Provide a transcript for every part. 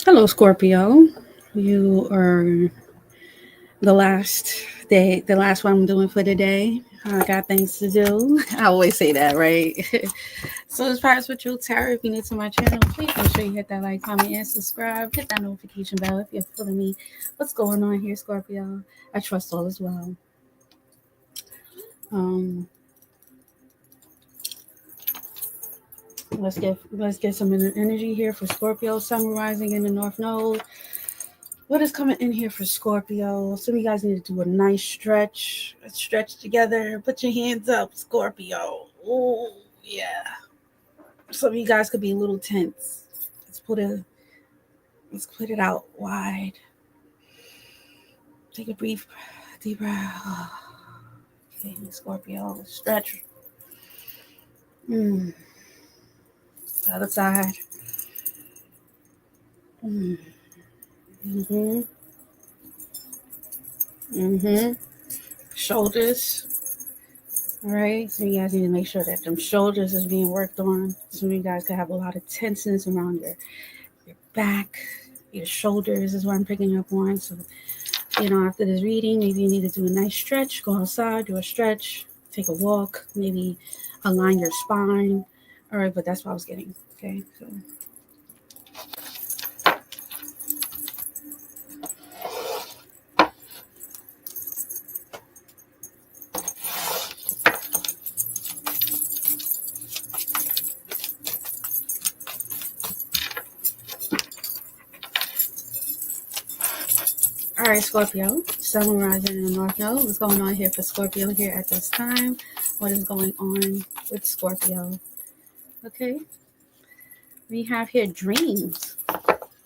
Hello, Scorpio. You are the last one I'm doing for today. I got things to do. I always say that, right? So, as far as with you, Tarot, if you're new to my channel, please make sure you hit that like, comment, and subscribe. Hit that notification bell if you're feeling me. What's going on here, Scorpio? I trust all is well. Um, let's get some energy here for Scorpio. Sun rising in the North Node. What is coming in here for Scorpio? Some of you guys need to do a nice stretch. Stretch together. Put your hands up, Scorpio. Oh, yeah. Some of you guys could be a little tense. Let's put it let's put it out wide. Take a brief deep breath. Okay, Scorpio. Stretch. Mm. The other side. Mm. Mm-hmm. Mm-hmm. Shoulders. All right, so you guys need to make sure that them shoulders is being worked on. Some of you guys could have a lot of tenseness around your back, your shoulders is what I'm picking up on. So, after this reading, maybe you need to do a nice stretch, go outside, do a stretch, take a walk, maybe align your spine. All right, but that's what I was getting. Okay, so all right, Scorpio, sun rising in the North Node. What's going on here for Scorpio here at this time? What is going on with Scorpio? Okay, we have here dreams.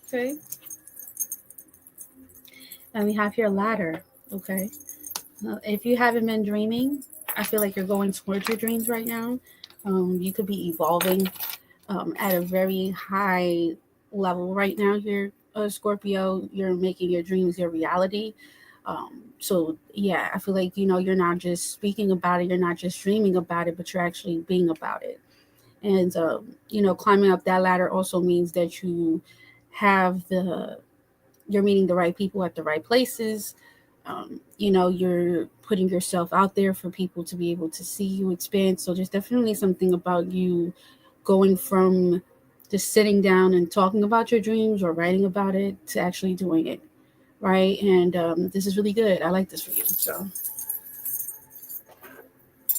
Okay, and we have here ladder. Okay, if you haven't been dreaming, I feel like you're going towards your dreams right now. You could be evolving at a very high level right now here, Scorpio. You're making your dreams your reality. So yeah, I feel like you're not just speaking about it, you're not just dreaming about it, but you're actually being about it. And climbing up that ladder also means that have the you're meeting the right people at the right places. You're putting yourself out there for people to be able to see you expand. So there's definitely something about you going from just sitting down and talking about your dreams or writing about it to actually doing it, right? And this is really good. I like this for you. So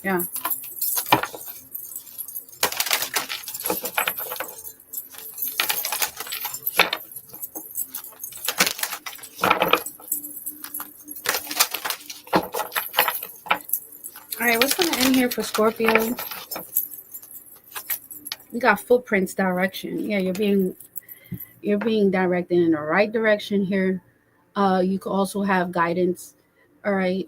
yeah. All right, what's going to end here for Scorpio? We got footprints direction. Yeah, you're being directed in the right direction here. You could also have guidance. All right.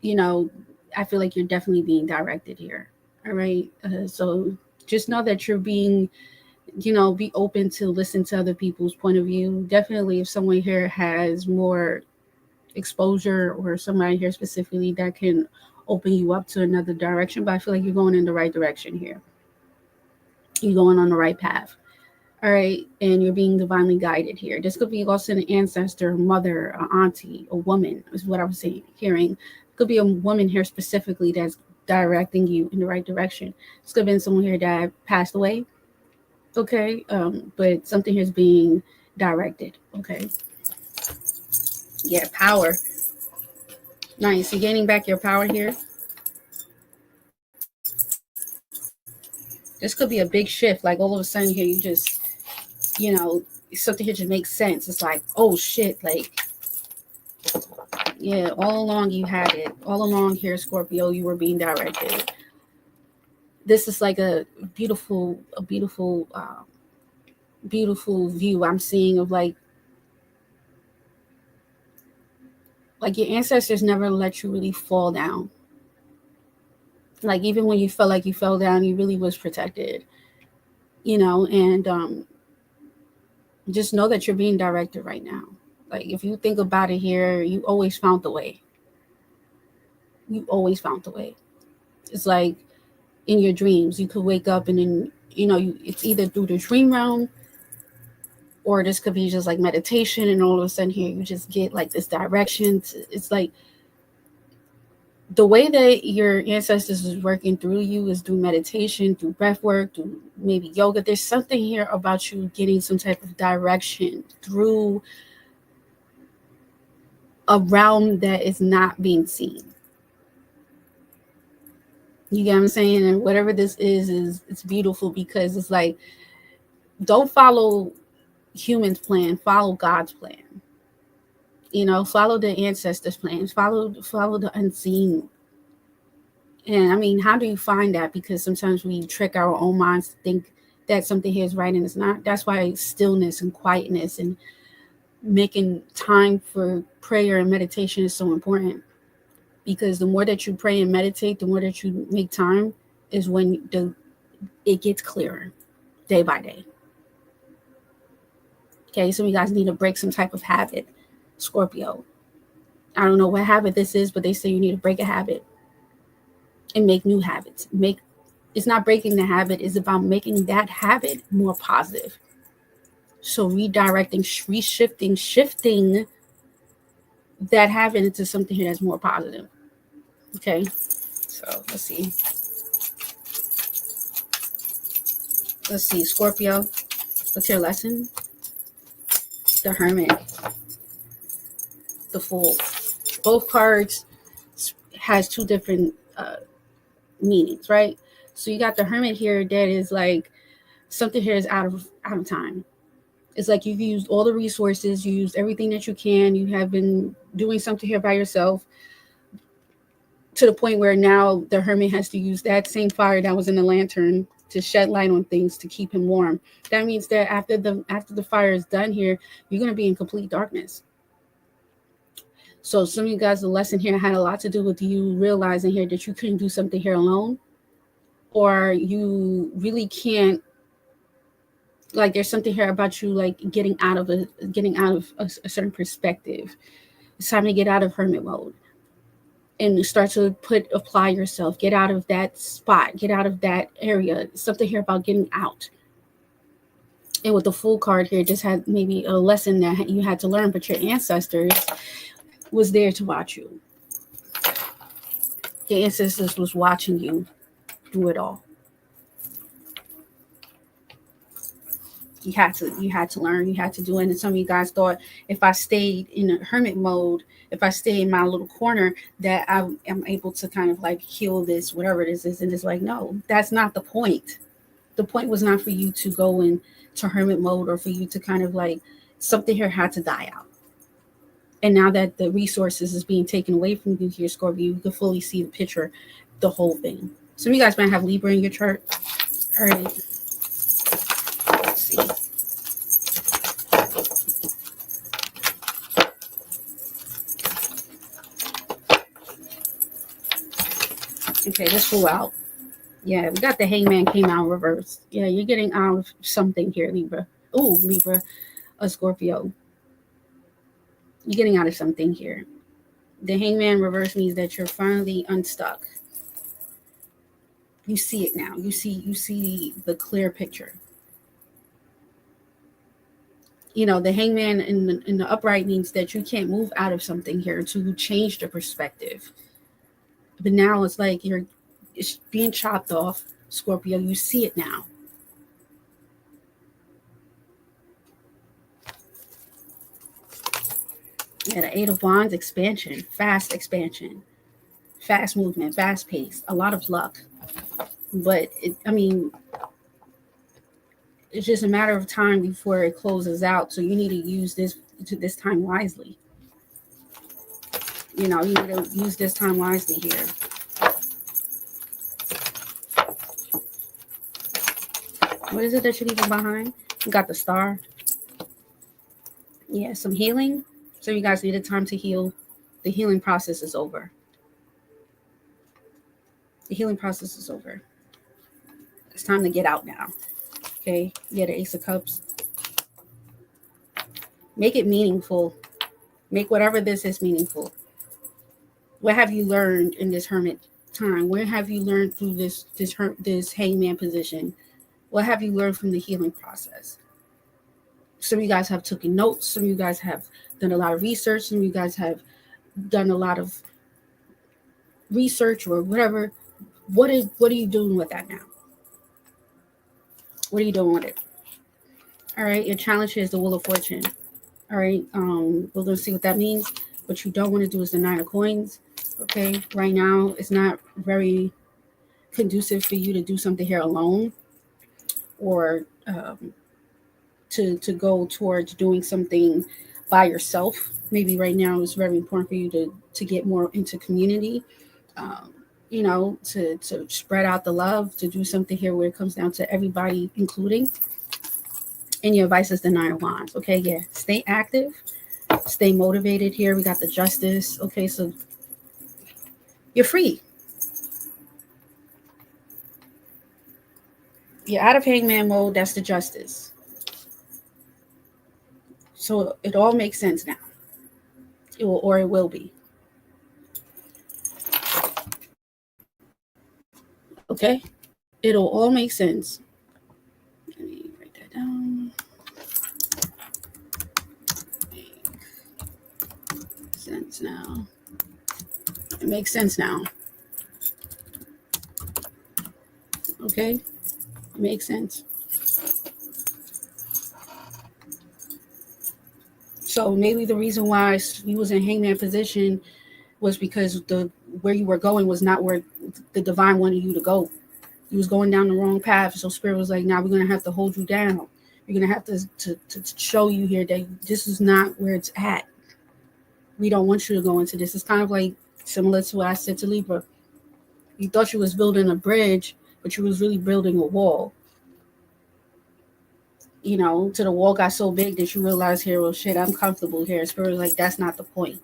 You know, I feel like you're definitely being directed here. All right. So just know that you're being, be open to listen to other people's point of view. Definitely, if someone here has more exposure or somebody here specifically that can open you up to another direction, but I feel like you're going in the right direction here. You're going on the right path. All right, and you're being divinely guided here. This could be also an ancestor, mother, auntie, a woman, is what I was saying, hearing. It could be a woman here specifically that's directing you in the right direction. This could have been someone here that passed away, okay? But something here is being directed, okay? Yeah, power. Nice. You're gaining back your power here. This could be a big shift. Like all of a sudden here, you know, something here just makes sense. It's like, oh shit, like yeah, all along you had it. All along here, Scorpio, you were being directed. This is like beautiful view I'm seeing of like your ancestors never let you really fall down. Like even when you felt like you fell down, you really was protected. And just know that you're being directed right now. Like if you think about it here, you always found the way. You always found the way. It's like in your dreams, you could wake up and then it's either through the dream realm or this could be just like meditation, and all of a sudden here you just get like this direction. It's like the way that your ancestors is working through you is through meditation, through breath work, through maybe yoga. There's something here about you getting some type of direction through a realm that is not being seen. You get what I'm saying? And whatever this is it's beautiful, because it's like, don't follow humans' plan, follow God's plan. Follow the ancestors' plans, follow the unseen. And I mean, how do you find that? Because sometimes we trick our own minds to think that something here is right and it's not. That's why stillness and quietness and making time for prayer and meditation is so important. Because the more that you pray and meditate, the more that you make time, is when it gets clearer day by day. Okay, so you guys need to break some type of habit, Scorpio. I don't know what habit this is, but they say you need to break a habit and make new habits. It's not breaking the habit, it's about making that habit more positive. So redirecting, shifting that habit into something here that's more positive. Okay, so let's see. Scorpio, what's your lesson? The Hermit, the Fool. Both cards has two different meanings, right? So you got the Hermit here that is like something here is out of time. It's like you've used all the resources, you used everything that you can, you have been doing something here by yourself, to the point where now the Hermit has to use that same fire that was in the lantern to shed light on things to keep him warm. That means that after the fire is done here, you're going to be in complete darkness. So some of you guys, the lesson here had a lot to do with you realizing here that you couldn't do something here alone, or you really can't, like there's something here about you like getting out of a certain perspective. It's time to get out of hermit mode and start to apply yourself, get out of that spot, get out of that area. Something here about getting out. And with the Fool card here, just had maybe a lesson that you had to learn, but your ancestors was there to watch you. Your ancestors was watching you do it all. You had to learn, you had to do it. And some of you guys thought, if I stayed in a hermit mode, if I stay in my little corner, that I am able to kind of like heal this, whatever it is. And it's like, no, that's not the point. The point was not for you to go into hermit mode, or for you to kind of like, something here had to die out. And now that the resources is being taken away from you here, Scorpio, you can fully see the picture, the whole thing. Some of you guys might have Libra in your chart. All right. Let's see. Okay, let's go out. Yeah, we got the Hangman came out in reverse. Yeah, you're getting out of something here, Libra. Oh, Libra, a Scorpio. You're getting out of something here. The Hangman reverse means that you're finally unstuck. You see it now. You see the clear picture. You know, the Hangman in the upright means that you can't move out of something here to change the perspective. But now it's like it's being chopped off, Scorpio. You see it now. Yeah, the Eight of Wands, expansion, fast movement, fast pace, a lot of luck. But it's just a matter of time before it closes out. So you need to use this time wisely. You know, you need to use this time wisely here. What is it that you're leaving behind? You got the Star. Yeah, some healing. So you guys needed time to heal. The healing process is over. The healing process is over. It's time to get out now. Okay, yeah, the Ace of Cups. Make it meaningful. Make whatever this is meaningful. What have you learned in this hermit time? Where have you learned through this Hangman position? What have you learned from the healing process? Some of you guys have taken notes. Some of you guys have done a lot of research. Some of you guys have done a lot of research or whatever. What are you doing with that now? What are you doing with it? All right, your challenge here is the Wheel of Fortune. All right, we're gonna see what that means. What you don't want to do is the Nine of Coins. Okay, right now it's not very conducive for you to do something here alone, or to go towards doing something by yourself. Maybe right now it's very important for you to get more into community. Um, to spread out the love, to do something here where it comes down to everybody, including. And your advice is the Nine of Wands. Okay, yeah, stay active, stay motivated. Here we got the Justice. Okay, so you're free. You're out of Hangman mode. That's the Justice. So it all makes sense now. It will, or it will be. Okay, it'll all make sense. Let me write that down. Makes sense now. It makes sense now. Okay, it makes sense. So maybe the reason why you was in Hangman position was because the where you were going was not where the divine wanted you to go. You was going down the wrong path. So Spirit was like, now we're gonna have to hold you down. You're gonna have to show you here that this is not where it's at. We don't want you to go into this. It's kind of like similar to what I said to Libra. You thought you was building a bridge, but you was really building a wall. To the wall got so big that you realize here, well, shit, I'm comfortable here. Spirit was like, that's not the point.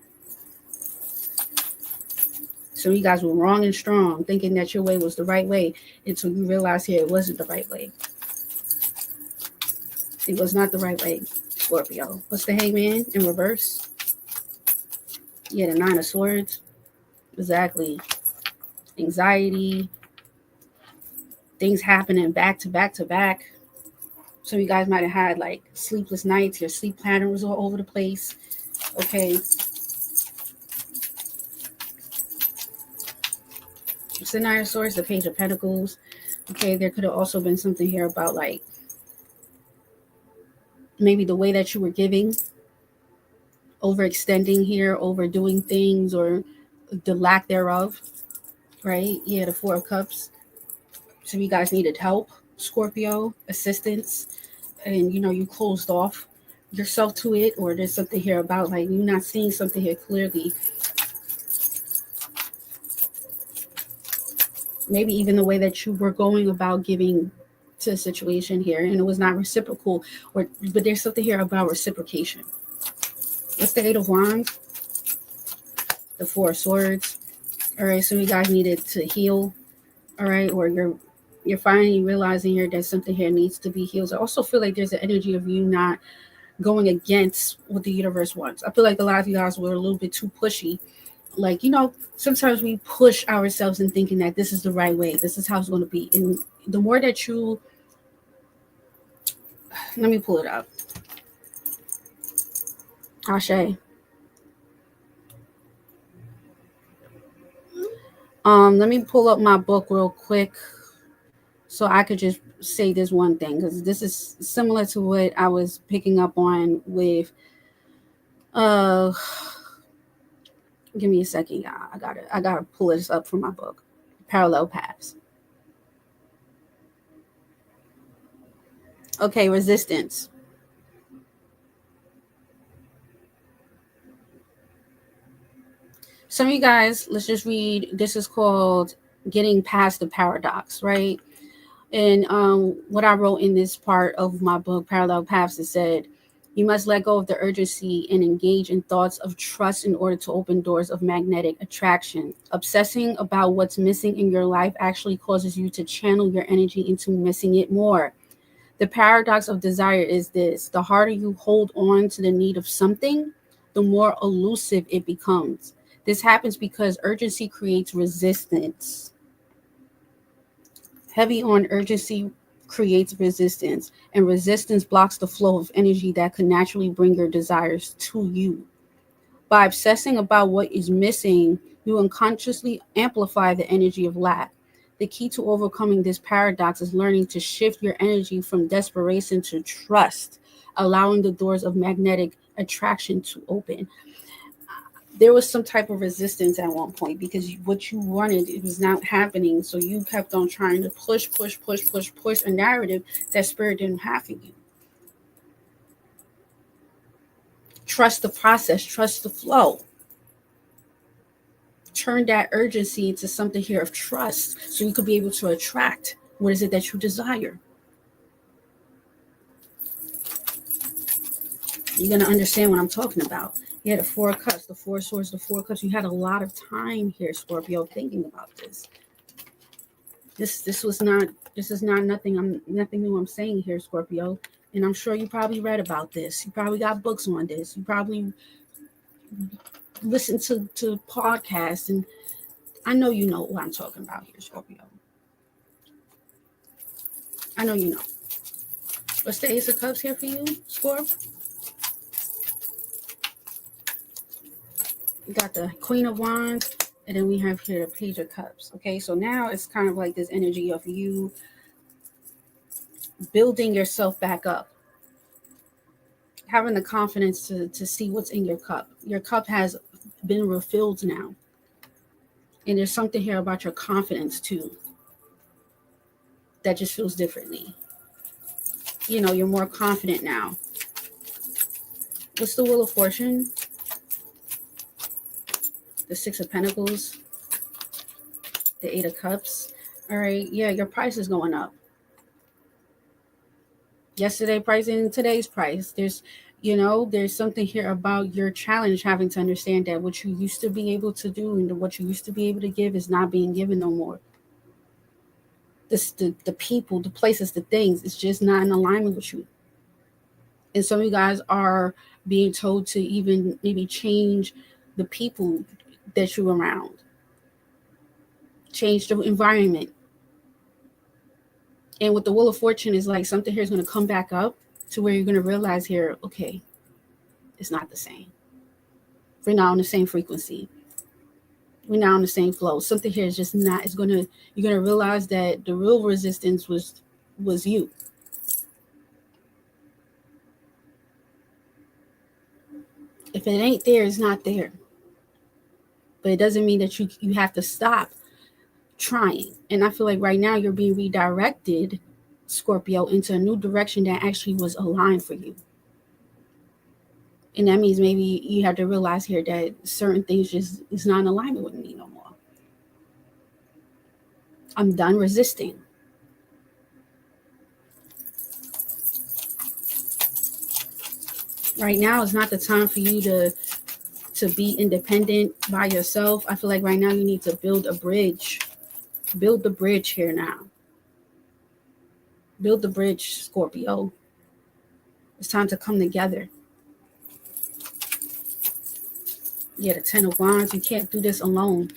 So you guys were wrong and strong, thinking that your way was the right way, until you realize here it wasn't the right way. It was not the right way, Scorpio. What's the Hangman in reverse? Yeah, the Nine of Swords. Exactly. Anxiety. Things happening back to back to back. So you guys might have had like sleepless nights. Your sleep pattern was all over the place. Okay. It's the Nine of Swords, the Page of Pentacles. Okay, there could have also been something here about like maybe the way that you were giving, overextending here, overdoing things, or the lack thereof, right? Yeah, the Four of Cups. So you guys needed help, Scorpio, assistance, and you closed off yourself to it, or there's something here about like you're not seeing something here clearly. Maybe even the way that you were going about giving to a situation here, and it was not reciprocal, but there's something here about reciprocation. What's the Eight of Wands? The Four of Swords. All right, so you guys needed to heal. All right, or you're finally realizing here that something here needs to be healed. I also feel like there's an energy of you not going against what the universe wants. I feel like a lot of you guys were a little bit too pushy. Like, sometimes we push ourselves in thinking that this is the right way. This is how it's going to be. And the more that you, let me pull it up. Ashe. Let me pull up my book real quick so I could just say this one thing, because this is similar to what I was picking up on with give me a second, y'all. I gotta pull this up from my book. Parallel Paths. Okay, resistance. Some of you guys, let's just read. This is called Getting Past the Paradox, right? And what I wrote in this part of my book, Parallel Paths, it said, you must let go of the urgency and engage in thoughts of trust in order to open doors of magnetic attraction. Obsessing about what's missing in your life actually causes you to channel your energy into missing it more. The paradox of desire is this: the harder you hold on to the need of something, the more elusive it becomes. This happens because urgency creates resistance. Heavy on urgency creates resistance, and resistance blocks the flow of energy that could naturally bring your desires to you. By obsessing about what is missing, you unconsciously amplify the energy of lack. The key to overcoming this paradox is learning to shift your energy from desperation to trust, allowing the doors of magnetic attraction to open. There was some type of resistance at one point because what you wanted, it was not happening. So you kept on trying to push a narrative that spirit didn't have for you. Trust the process, trust the flow. Turn that urgency into something here of trust so you could be able to attract what is it that you desire. You're going to understand what I'm talking about. You had the Four of Cups, the Four of Swords, the Four of Cups. You had a lot of time here, Scorpio, thinking about this. This was not, this is not nothing new I'm saying here, Scorpio. And I'm sure you probably read about this. You probably got books on this. You probably listened to podcasts, and I know you know what I'm talking about here, Scorpio. I know you know. What's the Ace of Cups here for you, Scorp? We got the Queen of Wands, and then we have here the Page of Cups. Okay, so now it's kind of like this energy of you building yourself back up, having the confidence to see what's in your cup. Your cup has been refilled now. And there's something here about your confidence too that just feels differently. You know, you're more confident now. What's the Wheel of Fortune? The Six of Pentacles, the Eight of Cups. All right, yeah, your price is going up. Yesterday price and today's price. There's something here about your challenge, having to understand that what you used to be able to do and what you used to be able to give is not being given no more. The people, the places, the things, it's just not in alignment with you. And some of you guys are being told to even maybe change the people that you're around, change the environment. And with the Wheel of Fortune is like something here is going to come back up to where you're going to realize here, okay, it's not the same. We're not on the same frequency. We're not on the same flow. Something here is just not, you're going to realize that the real resistance was you. If it ain't there, it's not there. But it doesn't mean that you have to stop trying. And I feel like right now you're being redirected, Scorpio, into a new direction that actually was aligned for you. And that means maybe you have to realize here that certain things just is not in alignment with me no more. I'm done resisting. Right now is not the time for you to be independent by yourself. I feel like right now you need to build a bridge. Build the bridge here now. Build the bridge, Scorpio. It's time to come together. Yeah, the Ten of Wands. You can't do this alone.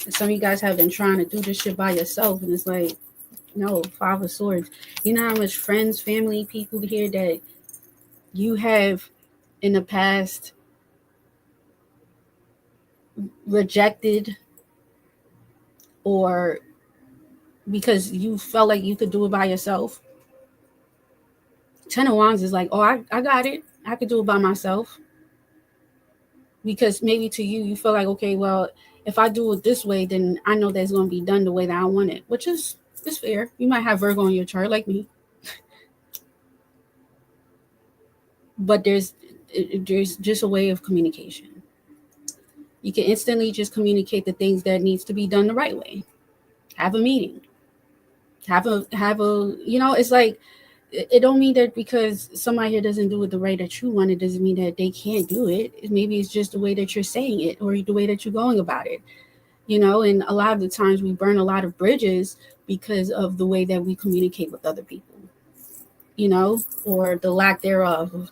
And some of you guys have been trying to do this shit by yourself, and it's like, no, Five of Swords. You know how much friends, family, people here that you have in the past rejected, or because you felt like you could do it by yourself. Ten of Wands is like, oh, I got it. I could do it by myself. Because maybe to you feel like, okay, well, if I do it this way, then I know that's going to be done the way that I want it, which is fair. You might have Virgo on your chart like me. But there's just a way of communication. You can instantly just communicate the things that needs to be done the right way. Have a meeting. Have a it's like, it don't mean that because somebody here doesn't do it the way that you want, it doesn't mean that they can't do it. Maybe it's just the way that you're saying it or the way that you're going about it. And a lot of the times we burn a lot of bridges because of the way that we communicate with other people, or the lack thereof.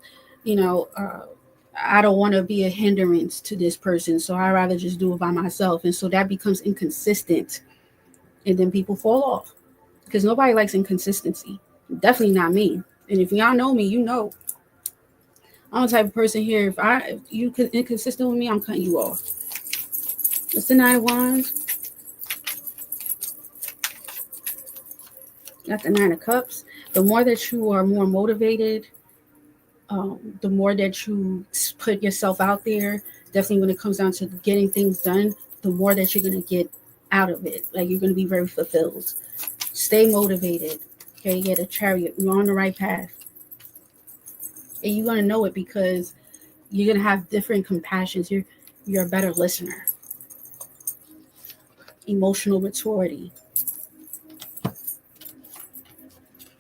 I don't want to be a hindrance to this person, so I'd rather just do it by myself. And so that becomes inconsistent, and then people fall off. because nobody likes inconsistency. Definitely not me. And if y'all know me, you know I'm the type of person here. If you inconsistent with me, I'm cutting you off. It's the Nine of Wands. Got the Nine of Cups. The more that you are more motivated, the more that you put yourself out there, definitely when it comes down to getting things done, the more that you're going to get out of it. Like, you're going to be very fulfilled. Stay motivated. Okay, you get a Chariot. You're on the right path. And you're going to know it because you're going to have different compassions. You're a better listener. Emotional maturity.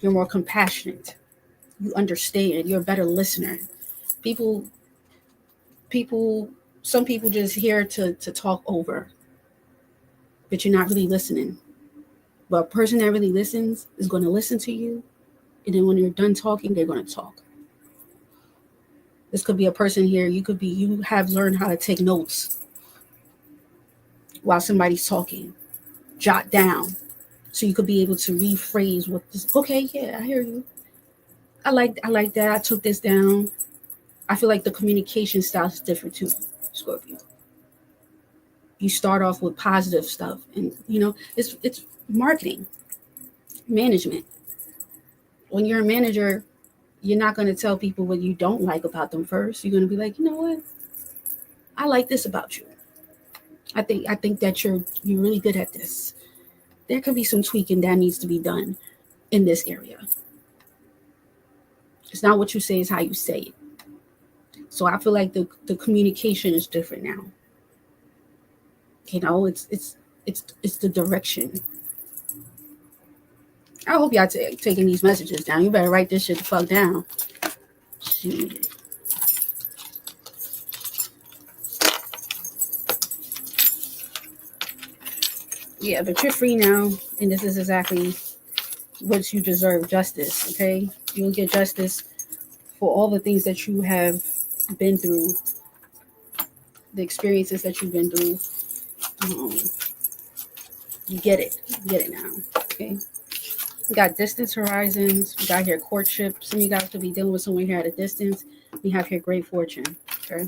You're more compassionate. You understand. You're a better listener. Some people just here to talk over, but you're not really listening. But a person that really listens is going to listen to you, and then when you're done talking, they're going to talk. This could be a person here. You have learned how to take notes while somebody's talking. Jot down. So you could be able to rephrase what this, okay, yeah, I hear you. I like that. I took this down. I feel like the communication style is different too, Scorpio. You start off with positive stuff, and it's marketing, management. When you're a manager, you're not going to tell people what you don't like about them first. You're going to be like, you know what? I like this about you. I think that you're really good at this. There could be some tweaking that needs to be done in this area. It's not what you say, it's how you say it. So I feel like the communication is different now. It's the direction. I hope y'all taking these messages down. You better write this shit the fuck down. Shit. Yeah, but you're free now, and this is exactly what you deserve, justice, okay? You'll get justice for all the things that you have been through, the experiences that you've been through. You get it now, okay? We got distance horizons. We got here courtship. Some of you guys could be dealing with someone here at a distance. We have here great fortune, okay?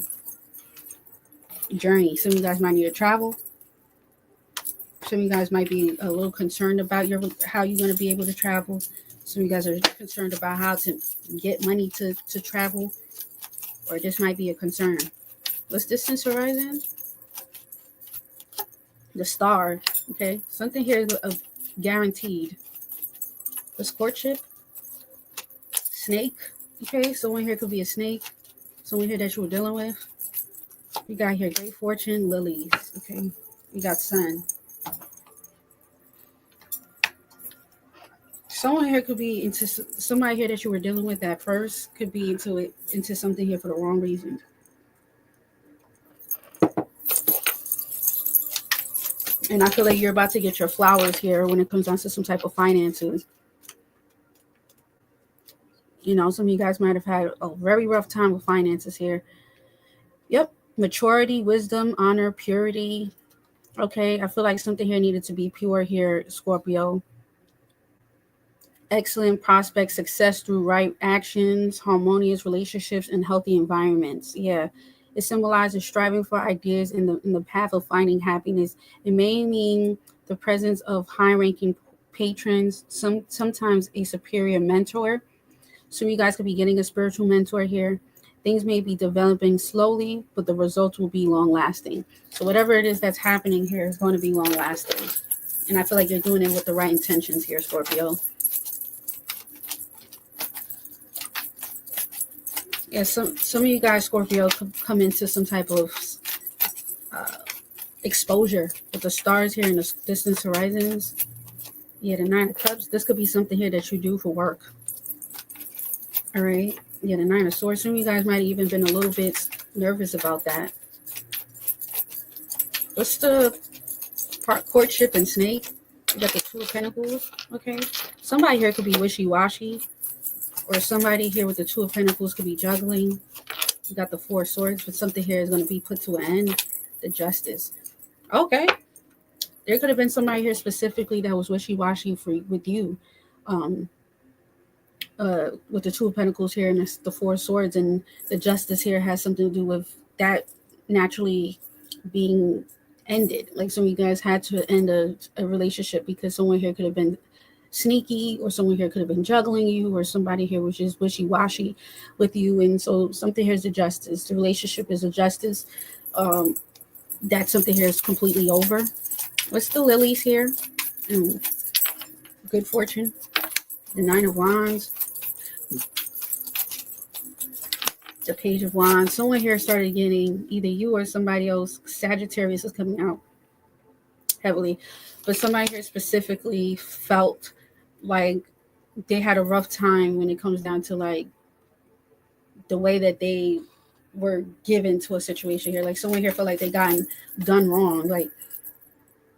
Journey. Some of you guys might need to travel. Some of you guys might be a little concerned about how you're going to be able to travel. Some of you guys are concerned about how to get money to travel, or this might be a concern. What's distance horizon? The Star, okay? Something here is guaranteed. What's courtship? Snake, okay? Someone here could be a snake. Someone here that you were dealing with. We got here great fortune, lilies, okay? We got sun. Someone here could be into somebody here that you were dealing with at first could be into something here for the wrong reason. And I feel like you're about to get your flowers here when it comes down to some type of finances. Some of you guys might have had a very rough time with finances here. Yep. Maturity, wisdom, honor, purity. Okay. I feel like something here needed to be pure here, Scorpio. Excellent prospects, success through right actions, harmonious relationships, and healthy environments. Yeah. It symbolizes striving for ideas in the path of finding happiness. It may mean the presence of high-ranking patrons, sometimes a superior mentor. So you guys could be getting a spiritual mentor here. Things may be developing slowly, but the results will be long-lasting. So whatever it is that's happening here is going to be long-lasting. And I feel like you're doing it with the right intentions here, Scorpio. Yeah, some of you guys, Scorpio, could come into some type of exposure with the stars here in the distance horizons. Yeah, the Nine of Cups. This could be something here that you do for work. All right. Yeah, the Nine of Swords. Some of you guys might have even been a little bit nervous about that. What's the courtship and snake? You got the Two of Pentacles. Okay. Somebody here could be wishy-washy. Or somebody here with the Two of Pentacles could be juggling. You got the Four of Swords, but something here is going to be put to an end. The Justice. Okay. There could have been somebody here specifically that was wishy-washy with you. Um, with the Two of Pentacles here and the Four of Swords, and the Justice here has something to do with that naturally being ended. Like some of you guys had to end a relationship because someone here could have been sneaky, or someone here could have been juggling you, or somebody here was just wishy-washy with you. And so something here is a justice. The relationship is a justice. That something here is completely over. What's the lilies here? Good fortune. The Nine of Wands. The Page of Wands. Someone here started getting, either you or somebody else, Sagittarius is coming out heavily, but somebody here specifically felt like they had a rough time when it comes down to like the way that they were given to a situation here. Like someone here felt like they gotten done wrong. Like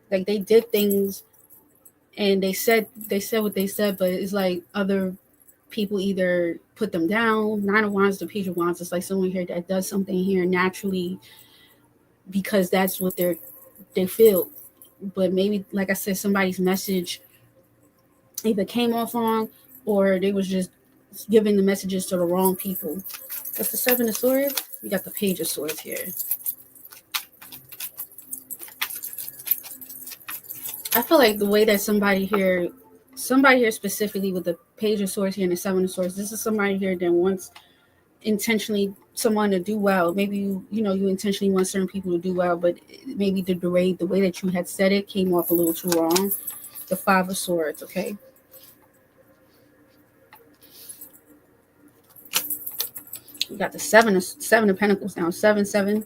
they did things and they said what they said, but it's like other people either put them down. Nine of Wands, the Page of Wands. It's like someone here that does something here naturally because that's what they feel. But maybe, like I said, somebody's message either came off wrong, or they was just giving the messages to the wrong people. What's the Seven of Swords? We got the Page of Swords here. I feel like the way that somebody here specifically with the Page of Swords here and the Seven of Swords, this is somebody here that wants intentionally someone to do well. Maybe you intentionally want certain people to do well, but maybe the way that you had said it came off a little too wrong. The Five of Swords, okay? We got the seven of Pentacles now. 7-7.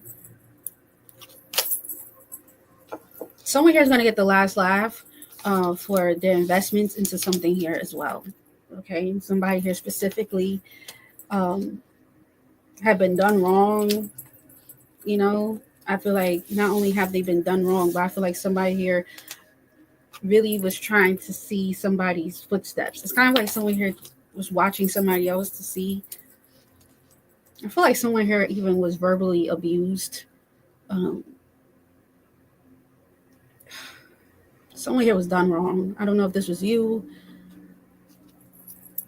Someone here is going to get the last laugh for their investments into something here as well. Okay, somebody here specifically have been done wrong. I feel like not only have they been done wrong, but I feel like somebody here really was trying to see somebody's footsteps. It's kind of like someone here was watching somebody else to see. I feel like someone here even was verbally abused. Someone here was done wrong. I don't know if this was you,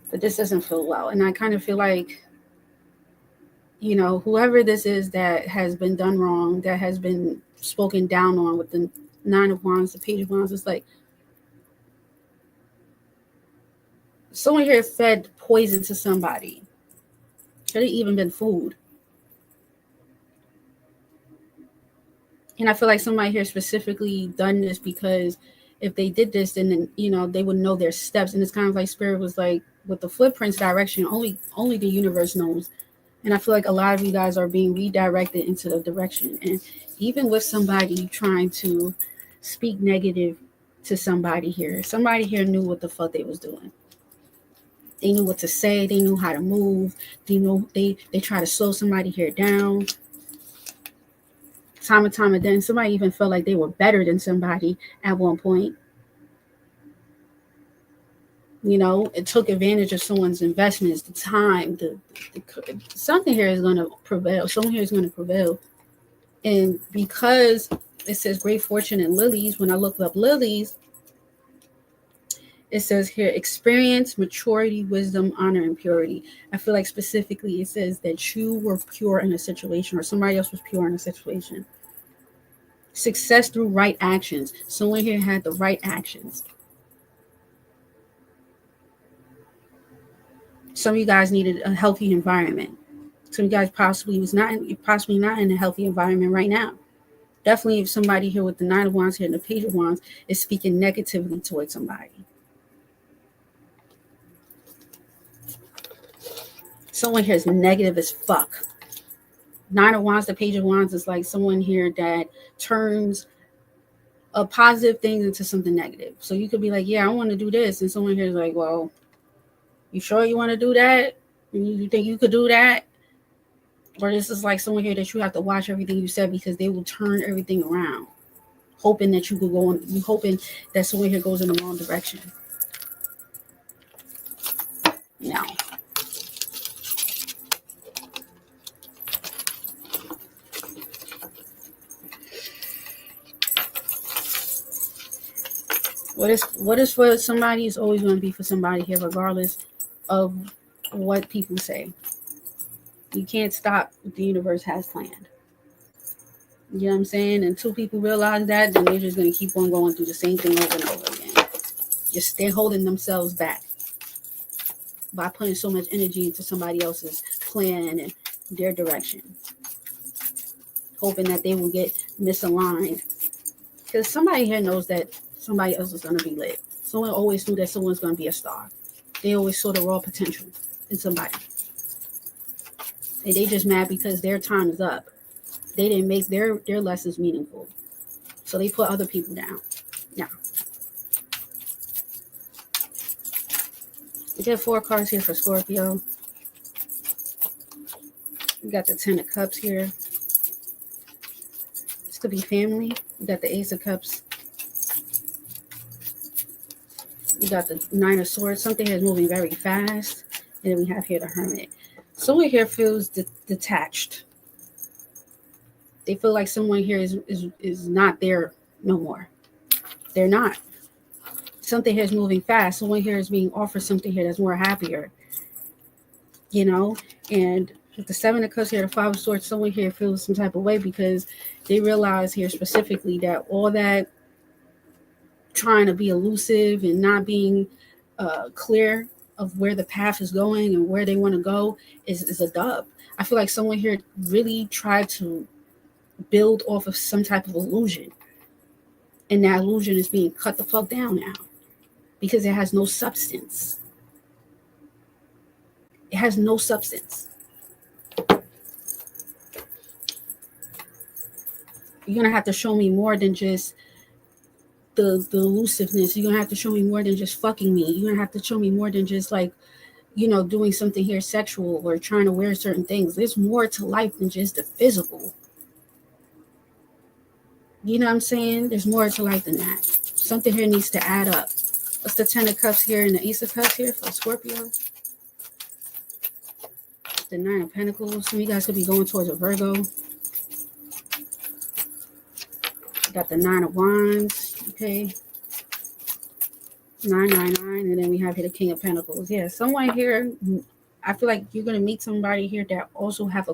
but this doesn't feel well. And I kind of feel like, whoever this is that has been done wrong, that has been spoken down on with the Nine of Wands, the Page of Wands, it's like someone here fed poison to somebody. Could have even been food. And I feel like somebody here specifically done this because if they did this, then they would know their steps. And it's kind of like Spirit was like, with the footprints direction, only the universe knows. And I feel like a lot of you guys are being redirected into the direction. And even with somebody trying to speak negative to somebody here knew what the fuck they was doing. They knew what to say. They knew how to move. They try to slow somebody here down. Time and time again, somebody even felt like they were better than somebody at one point. It took advantage of someone's investments, the time, something here is going to prevail. Someone here is going to prevail. And because it says great fortune and lilies, when I looked up lilies, it says here experience, maturity, wisdom, honor, and purity. I feel like specifically it says that you were pure in a situation, or somebody else was pure in a situation. Success through right actions. Someone here had the right actions. Some of you guys needed a healthy environment. Some of you guys possibly not in a healthy environment right now. Definitely if somebody here with the Nine of Wands here and the Page of Wands is speaking negatively towards somebody. Someone here is negative as fuck. Nine of Wands, the Page of Wands is like someone here that turns a positive thing into something negative. So you could be like, yeah, I want to do this. And someone here is like, well, you sure you want to do that? You think you could do that? Or this is like someone here that you have to watch everything you said because they will turn everything around. Hoping that you could go on, you hoping that someone here goes in the wrong direction. No. What is for somebody is always going to be for somebody here, regardless of what people say. You can't stop what the universe has planned. You know what I'm saying? Until people realize that, then they're just going to keep on going through the same thing over and over again. Just they're holding themselves back by putting so much energy into somebody else's plan and their direction, hoping that they will get misaligned. Because somebody here knows that somebody else is going to be lit. Someone always knew that someone's going to be a star. They always saw the raw potential in somebody. And they just mad because their time is up. They didn't make their lessons meaningful. So they put other people down. Yeah. We get 4 cards here for Scorpio. We got the 10 of Cups here. This could be family. We got the Ace of Cups. We got the 9 of Swords. Something here is moving very fast. And then we have here the Hermit. Someone here feels detached. They feel like someone here is not there no more. They're not. Something here is moving fast. Someone here is being offered something here that's more happier. You know? And with the 7 of Cups here, the 5 of Swords, someone here feels some type of way because they realize here specifically that all that trying to be elusive and not being clear of where the path is going and where they want to go is a dub. I feel like someone here really tried to build off of some type of illusion. And that illusion is being cut the fuck down now because it has no substance. It has no substance. You're going to have to show me more than just the elusiveness. You're going to have to show me more than just fucking me. You're going to have to show me more than just like, you know, doing something here sexual or trying to wear certain things. There's more to life than just the physical. You know what I'm saying? There's more to life than that. Something here needs to add up. What's the 10 of Cups here and the Ace of Cups here for Scorpio? The 9 of Pentacles. Some of you guys could be going towards a Virgo. Got the 9 of Wands. Okay. 999. And then we have here the King of Pentacles. Yeah, someone here, I feel like you're going to meet somebody here that also have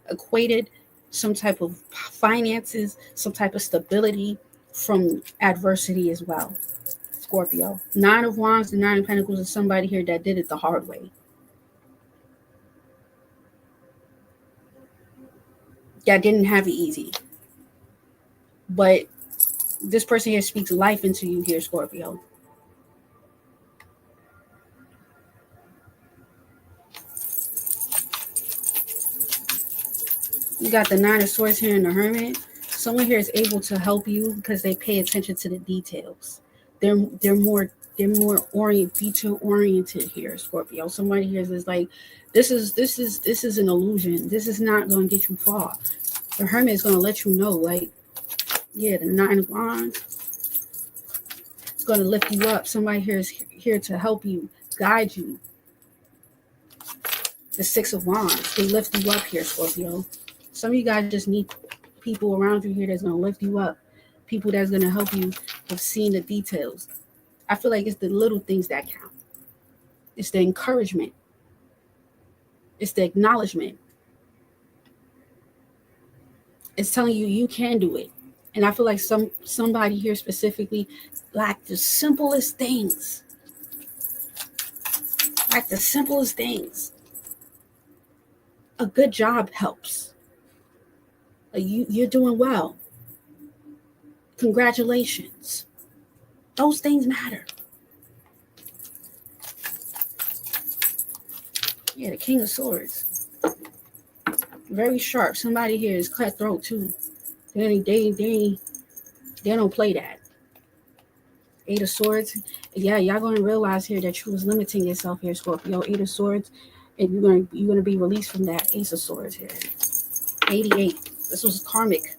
equated some type of finances, some type of stability from adversity as well. Scorpio. 9 of Wands and 9 of Pentacles is somebody here that did it the hard way. That didn't have it easy. But this person here speaks life into you here, Scorpio. You got the 9 of Swords here and the Hermit. Someone here is able to help you because they pay attention to the details. They're more detail oriented here, Scorpio. Somebody here is like, this is an illusion. This is not going to get you far. The Hermit is going to let you know, like, yeah, the 9 of Wands. It's going to lift you up. Somebody here is here to help you, guide you. The 6 of Wands. They lift you up here, Scorpio. Some of you guys just need people around you here that's going to lift you up. People that's going to help you with seeing the details. I feel like it's the little things that count. It's the encouragement. It's the acknowledgement. It's telling you you can do it. And I feel like somebody here specifically, like the simplest things. Like the simplest things. A good job helps. You're doing well. Congratulations. Those things matter. Yeah, the King of Swords. Very sharp. Somebody here is cutthroat too. They don't play that. 8 of Swords. Yeah, y'all gonna realize here that you was limiting yourself here, Scorpio. 8 of Swords, and you're gonna be released from that. Ace of Swords here. 88. This was karmic.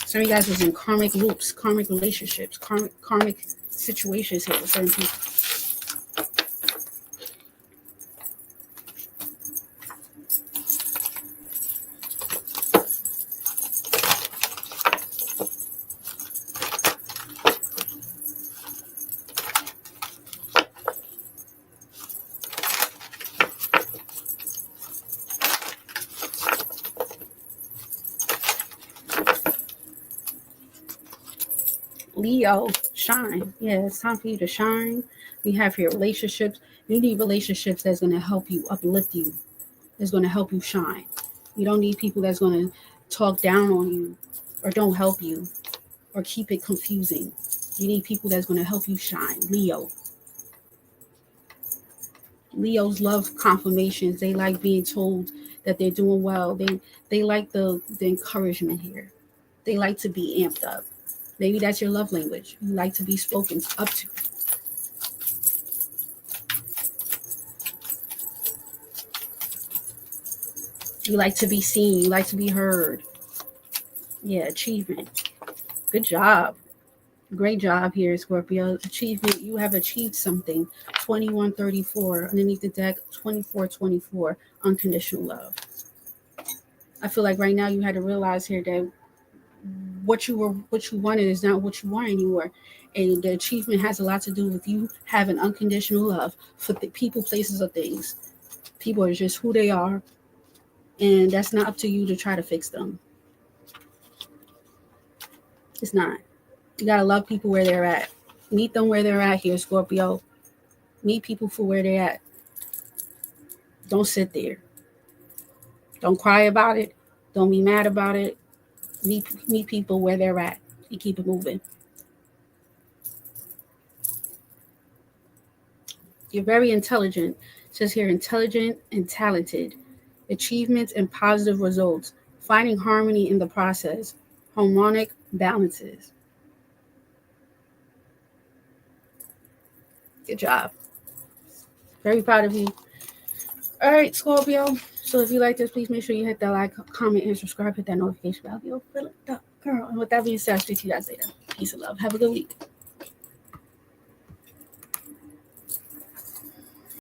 Some of you guys was in karmic loops, karmic relationships, karmic situations here with certain people. Leo, shine. Yeah, it's time for you to shine. We have your relationships. You need relationships that's going to help you, uplift you, that's going to help you shine. You don't need people that's going to talk down on you or don't help you or keep it confusing. You need people that's going to help you shine. Leo. Leos love confirmations. They like being told that they're doing well. They like the encouragement here. They like to be amped up. Maybe that's your love language. You like to be spoken up to. You like to be seen. You like to be heard. Yeah, achievement. Good job. Great job here, Scorpio. Achievement. You have achieved something. 2134. Underneath the deck, 2424. Unconditional love. I feel like right now you had to realize here that what you wanted is not what you want anymore. And the achievement has a lot to do with you having unconditional love for the people, places, or things. People are just who they are, and that's not up to you to try to fix them. It's not. You gotta love people where they're at. Meet them where they're at here, Scorpio. Meet people for where they're at. Don't sit there. Don't cry about it. Don't be mad about it. Meet people where they're at. You keep it moving. You're very intelligent. It says here, intelligent and talented. Achievements and positive results. Finding harmony in the process. Harmonic balances. Good job. Very proud of you. All right, Scorpio. So if you like this, please make sure you hit that like, comment, and subscribe. Hit that notification bell. Yo, fill it up, girl. And with that being said, I'll speak to you guys later. Peace and love. Have a good week.